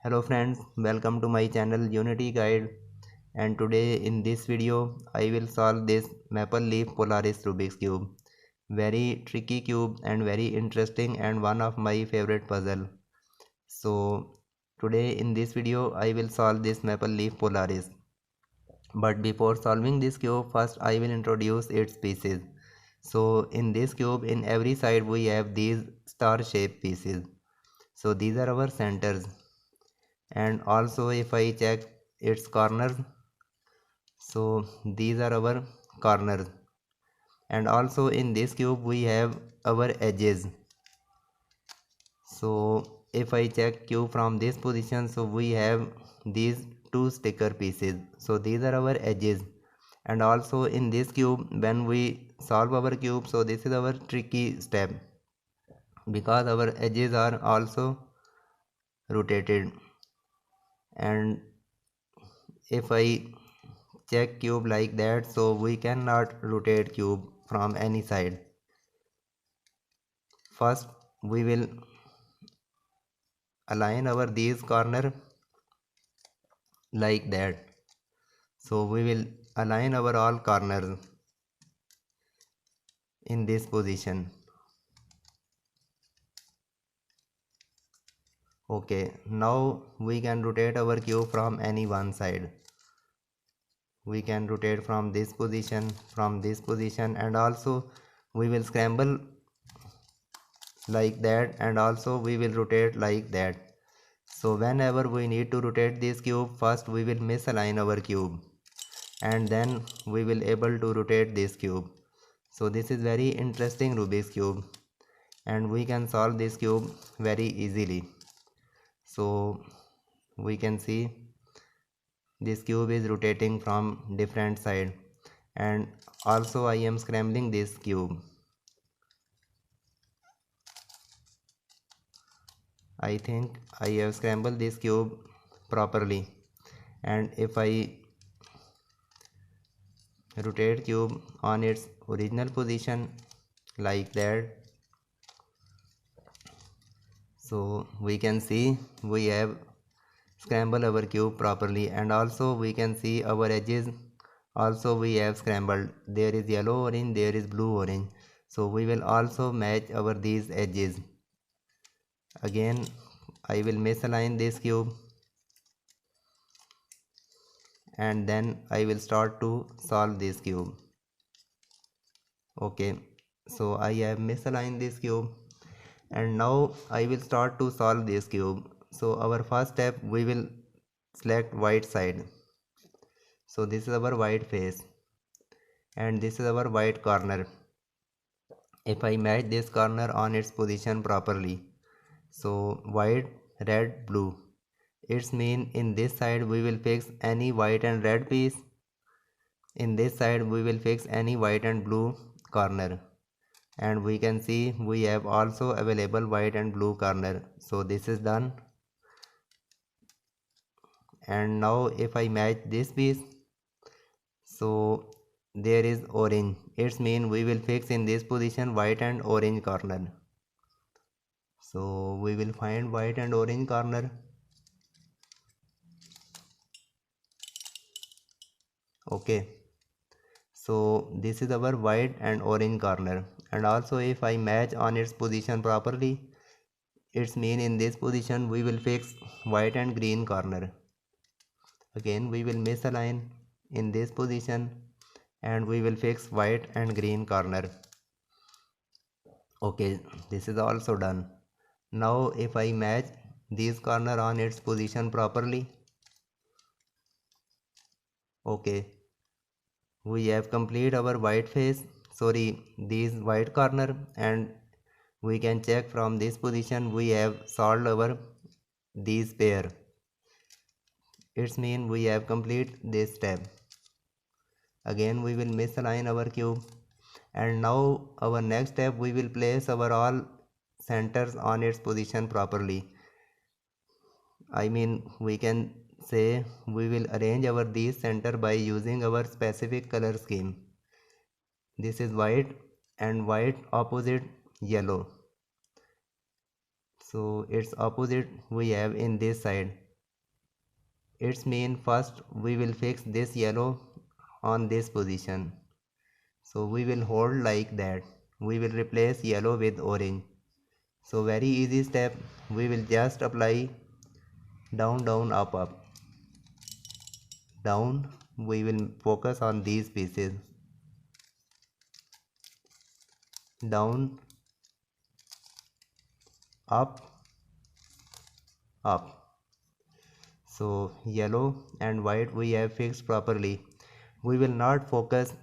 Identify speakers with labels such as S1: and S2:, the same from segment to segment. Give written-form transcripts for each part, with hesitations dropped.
S1: Hello friends, welcome to my channel Unity Guide, and today in this video I will solve this maple leaf Polaris Rubik's cube. Very tricky cube and very interesting and one of my favorite puzzle. So today in this video I will solve this maple leaf Polaris. But before solving this cube, first I will introduce its pieces. So in this cube, in every side we have these star shaped pieces. So these are our centers, and also if I check its corners, so these are our corners, and also in this cube we have our edges. So if I check cube from this position, so we have these two sticker pieces, so these are our edges. And also in this cube, when we solve our cube, so this is our tricky step because our edges are also rotated. And if I check cube like that, so we cannot rotate cube from any side. First we will align our these corner like that. So we will align our all corners in this position. Okay, now we can rotate our cube from any one side. We can rotate from this position, and also we will scramble like that, and also we will rotate like that. So whenever we need to rotate this cube, first we will misalign our cube and then we will able to rotate this cube. So this is very interesting Rubik's cube and we can solve this cube very easily. So we can see this cube is rotating from different side, and also I am scrambling this cube. I think I have scrambled this cube properly, and if I rotate cube on its original position like that, so we can see we have scrambled our cube properly, and also we can see our edges also we have scrambled. There is yellow orange, there is blue orange, so we will also match our these edges. Again I will misalign this cube and then I will start to solve this cube. Okay, so I have misaligned this cube and now I will start to solve this cube. So our first step, we will select white side. So this is our white face and this is our white corner. If I match this corner on its position properly, so white, red, blue, it's mean in this side we will fix any white and red piece, in this side we will fix any white and blue corner, and we can see we have also available white and blue corner. So this is done, and now if I match this piece, so there is orange, it's mean we will fix in this position white and orange corner. So we will find white and orange corner. Okay, so this is our white and orange corner, and also if I match on its position properly, it's mean in this position we will fix white and green corner. Again we will misalign in this position and we will fix white and green corner. Okay, this is also done. Now if I match this corner on its position properly, okay, we have complete our white face, this white corner, and we can check from this position we have solved our these pair. It's mean we have complete this step. Again we will misalign our cube, and now our next step, we will place our all centers on its position properly. I mean we can say we will arrange our these center by using our specific color scheme. This is white and white opposite yellow, so its opposite we have in this side. It's mean first we will fix this yellow on this position. So we will hold like that. We will replace yellow with orange. So very easy step. We will just apply down down up up down. We will focus on these pieces. Down, up, up. So yellow and white we have fixed properly. We will not focus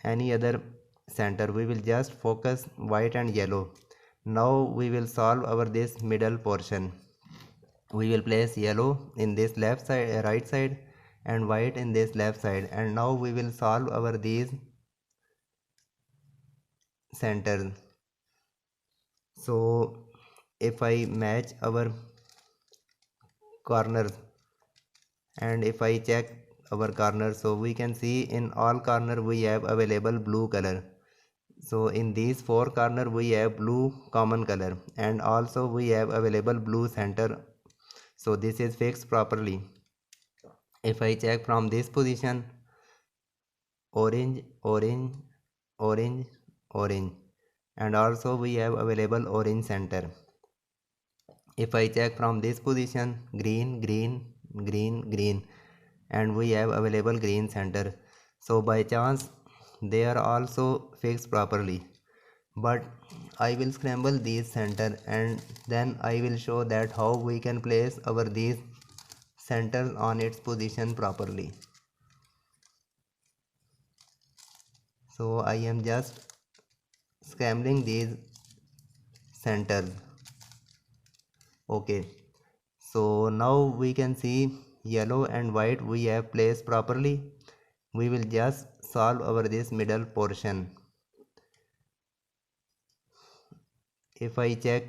S1: any other center. We will just focus white and yellow. Now we will solve our this middle portion. We will place yellow in this left side, right side, and white in this left side, and now we will solve our these centers. So if I match our corners and if I check our corners, so we can see in all corner we have available blue color. So in these four corner we have blue common color, and also we have available blue center. So this is fixed properly. If I check from this position, orange, orange, orange, orange, and also we have available orange center. If I check from this position, green, green, green, green, and we have available green center. So by chance they are also fixed properly. But I will scramble these center and then I will show that how we can place our these centers on its position properly. So I am just scrambling these centers. Okay, so now we can see yellow and white we have placed properly. We will just solve our this middle portion. If I check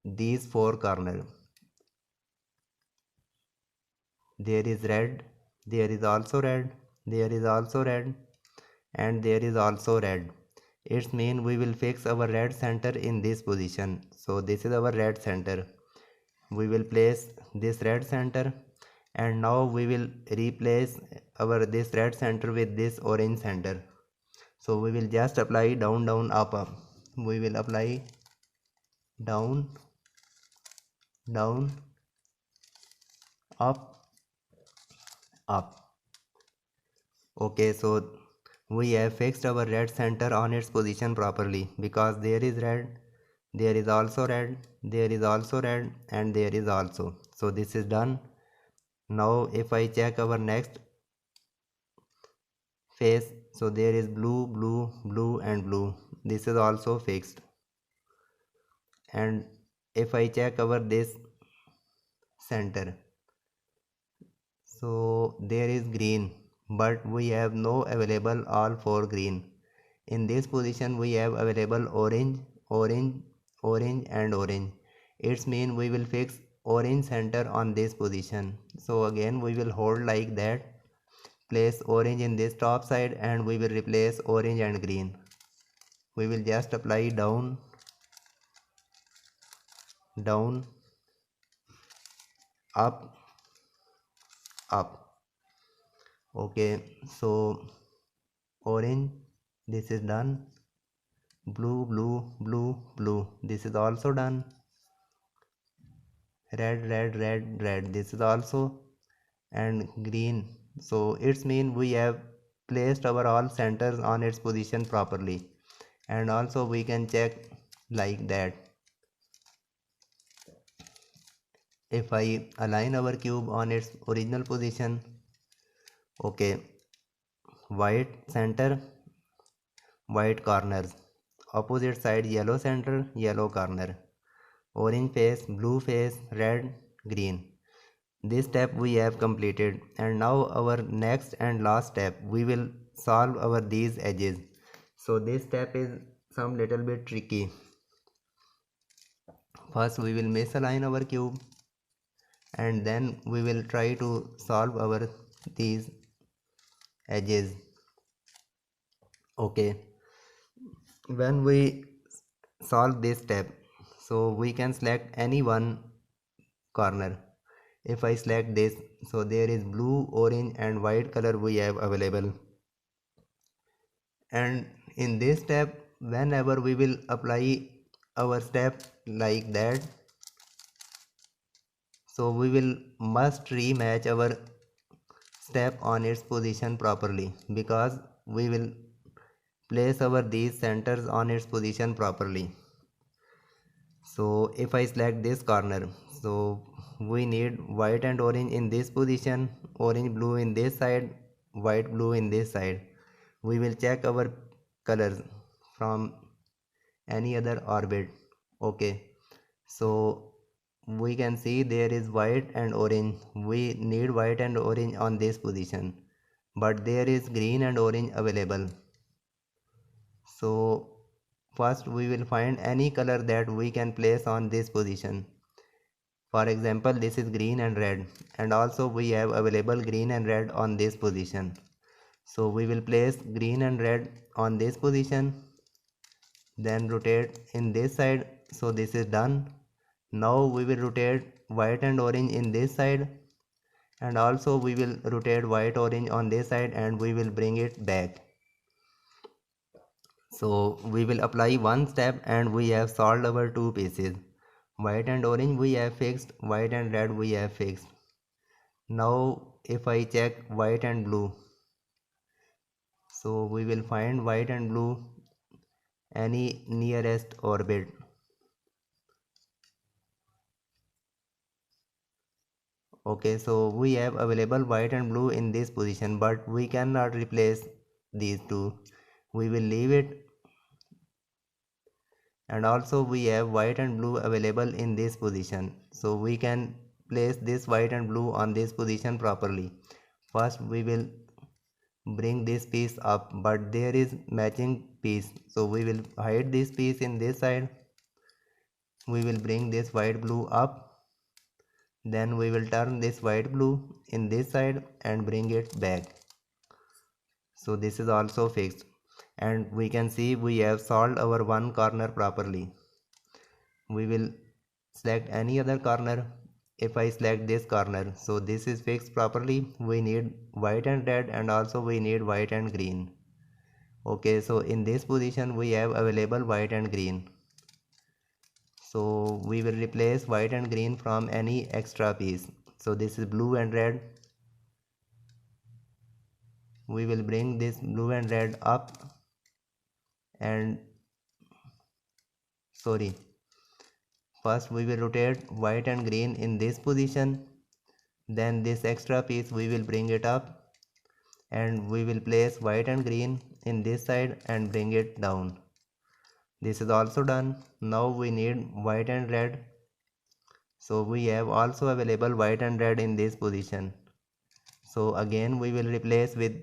S1: these four corners, there is red, there is also red, there is also red, and there is also red. It means we will fix our red center in this position. So this is our red center. We will place this red center, and now we will replace our this red center with this orange center. So we will just apply down down up up. We will apply down down up up. Okay, so we have fixed our red center on its position properly, because there is red, there is also red, there is also red, and there is also. So this is done. Now if I check our next face, so there is blue, blue, blue, and blue. This is also fixed. And if I check our this center, so there is green, but we have no available all four green. In this position we have available orange, orange, orange, and orange. It's mean we will fix orange center on this position. So again we will hold like that, place orange in this top side, and we will replace orange and green. We will just apply down down up up. Okay, so orange, this is done. Blue, blue, blue, blue, this is also done. Red, red, red, red, this is also. And green. So it's mean we have placed our all centers on its position properly. And also we can check like that. If I align our cube on its original position, okay, white center, white corners, opposite side yellow center, yellow corner, orange face, blue face, red, green. This step we have completed, and now our next and last step, we will solve our these edges. So this step is some little bit tricky. First we will misalign our cube, and then we will try to solve our these edges. Okay, when we solve this step, so we can select any one corner. if I select this, so there is blue, orange and white color we have available. And in this step, whenever we will apply our step like that, so we will must rematch our step on its position properly, because we will place our these centers on its position properly. So if I select this corner, so we need white and orange in this position, orange blue in this side, white blue in this side. We will check our colors from any other orbit. Okay, so we can see there is white and orange. We need white and orange on this position, but there is green and orange available. So first we will find any color that we can place on this position. For example, this is green and red, and also we have available green and red on this position. So we will place green and red on this position, then rotate in this side. So this is done. Now we will rotate white and orange in this side, and also we will rotate white orange on this side, and we will bring it back. So we will apply one step and we have solved our two pieces. White and orange we have fixed, white and red we have fixed. Now if I check white and blue, so we will find white and blue any nearest orbit. Okay, so we have available white and blue in this position, but we cannot replace these two. We will leave it. And also we have white and blue available in this position, so we can place this white and blue on this position properly. First we will bring this piece up, but there is matching piece, so we will hide this piece in this side. We will bring this white blue up, then we will turn this white blue in this side and bring it back. So this is also fixed, and we can see we have solved our one corner properly. We will select any other corner. If I select this corner, so this is fixed properly. We need white and red, and also we need white and green. Okay, so in this position we have available white and green, so we will replace white and green from any extra piece. So this is blue and red. We will bring this blue and red up, and first we will rotate white and green in this position, then this extra piece we will bring it up, and we will place white and green in this side and bring it down. This is also done. Now we need white and red, so we have also available white and red in this position. So again we will replace with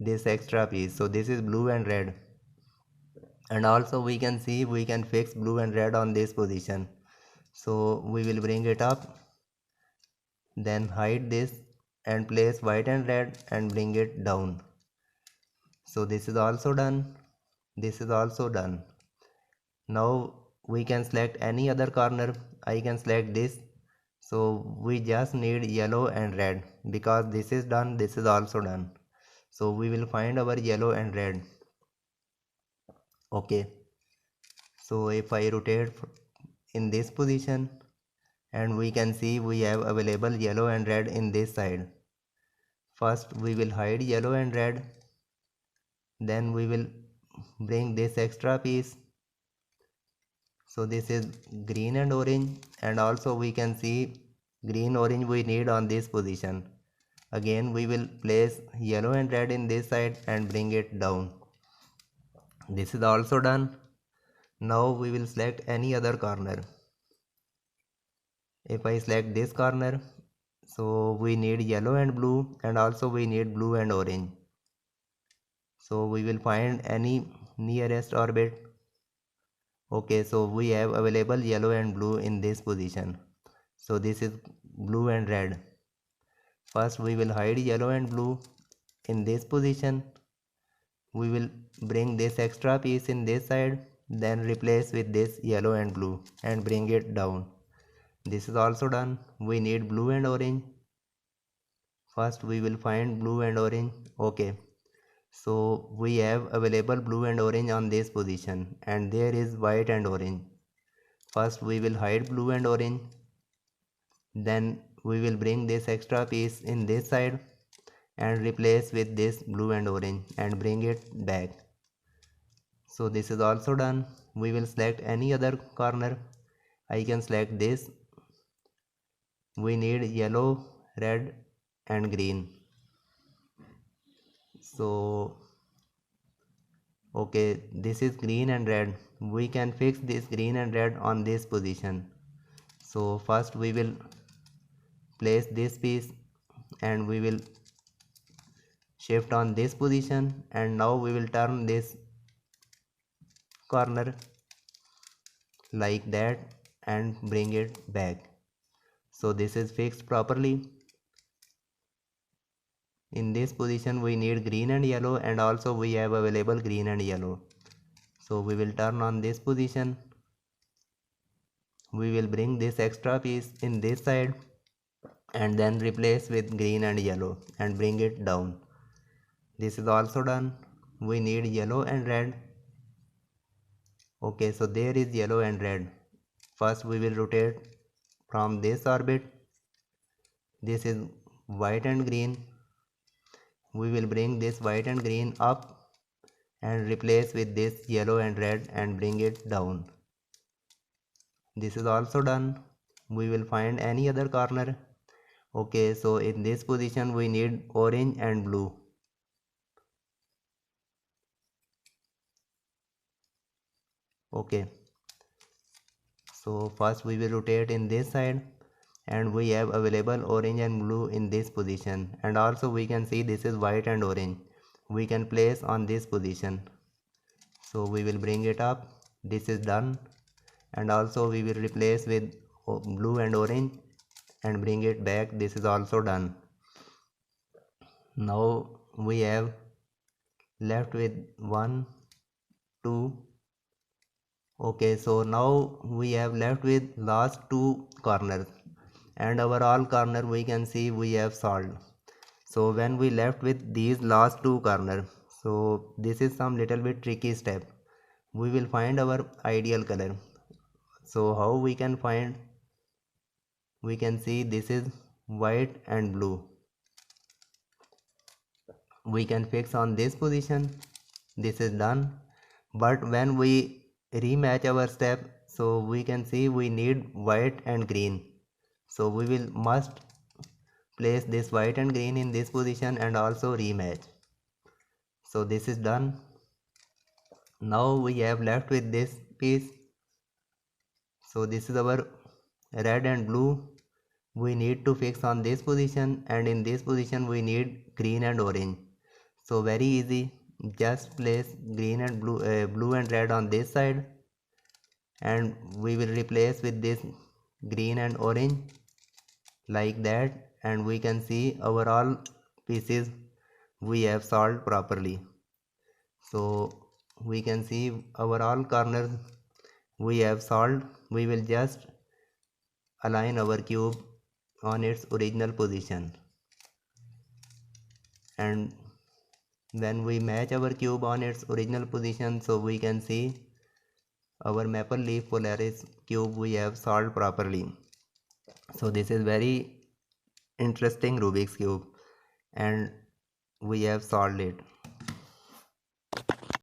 S1: this extra piece. So this is blue and red, and also we can see we can fix blue and red on this position. So we will bring it up, then hide this and place white and red and bring it down. So this is also done. This is also done. Now we can select any other corner. I can select this. So we just need yellow and red, because this is done, this is also done. So we will find our yellow and red. Okay, so if I rotate in this position, and we can see we have available yellow and red in this side. First we will hide yellow and red, then we will bring this extra piece. So this is green and orange, and also we can see green orange we need on this position. Again we will place yellow and red in this side and bring it down. This is also done. Now we will select any other corner. If I select this corner, so we need yellow and blue, and also we need blue and orange. So we will find any nearest orbit. Okay, so we have available yellow and blue in this position. So this is blue and red. First we will hide yellow and blue in this position. We will bring this extra piece in this side, then replace with this yellow and blue and bring it down. This is also done. We need blue and orange. First we will find blue and orange. Okay, so we have available blue and orange on this position, and there is white and orange. First we will hide blue and orange, then we will bring this extra piece in this side and replace with this blue and orange and bring it back. So this is also done. We will select any other corner. I can select this. We need yellow, red and green. So okay, this is green and red. We can fix this green and red on this position. So first we will place this piece and we will shift on this position, and now we will turn this corner like that and bring it back. So this is fixed properly. In this position we need green and yellow, and also we have available green and yellow. So we will turn on this position. We will bring this extra piece in this side and then replace with green and yellow and bring it down. This is also done. We need yellow and red. Okay, so there is yellow and red. First we will rotate from this orbit. This is white and green. We will bring this white and green up and replace with this yellow and red and bring it down. This is also done. We will find any other corner. Okay, so in this position we need orange and blue. Okay, so first we will rotate in this side, and we have available orange and blue in this position, and also we can see this is white and orange. We can place on this position. So we will bring it up. This is done, and also we will replace with blue and orange and bring it back. This is also done. Now we have left with 1 2. Okay, so now we have left with last two corners, and our all corner we can see we have solved. So when we left with these last two corners, so this is some little bit tricky step. We will find our ideal color. So how we can find? We can see this is white and blue. We can fix on this position. This is done. But when we rematch our step, so we can see we need white and green. So we will must place this white and green in this position and also rematch. So this is done. Now we have left with this piece. So this is our red and blue. We need to fix on this position, and in this position we need green and orange. So very easy, just place green and blue and red on this side, and we will replace with this green and orange like that, and we can see our all pieces we have solved properly. So we can see our all corners we have solved. We will just align our cube on its original position, and when we match our cube on its original position, so we can see our maple leaf Polaris cube we have solved properly. So this is very interesting Rubik's cube, and we have solved it.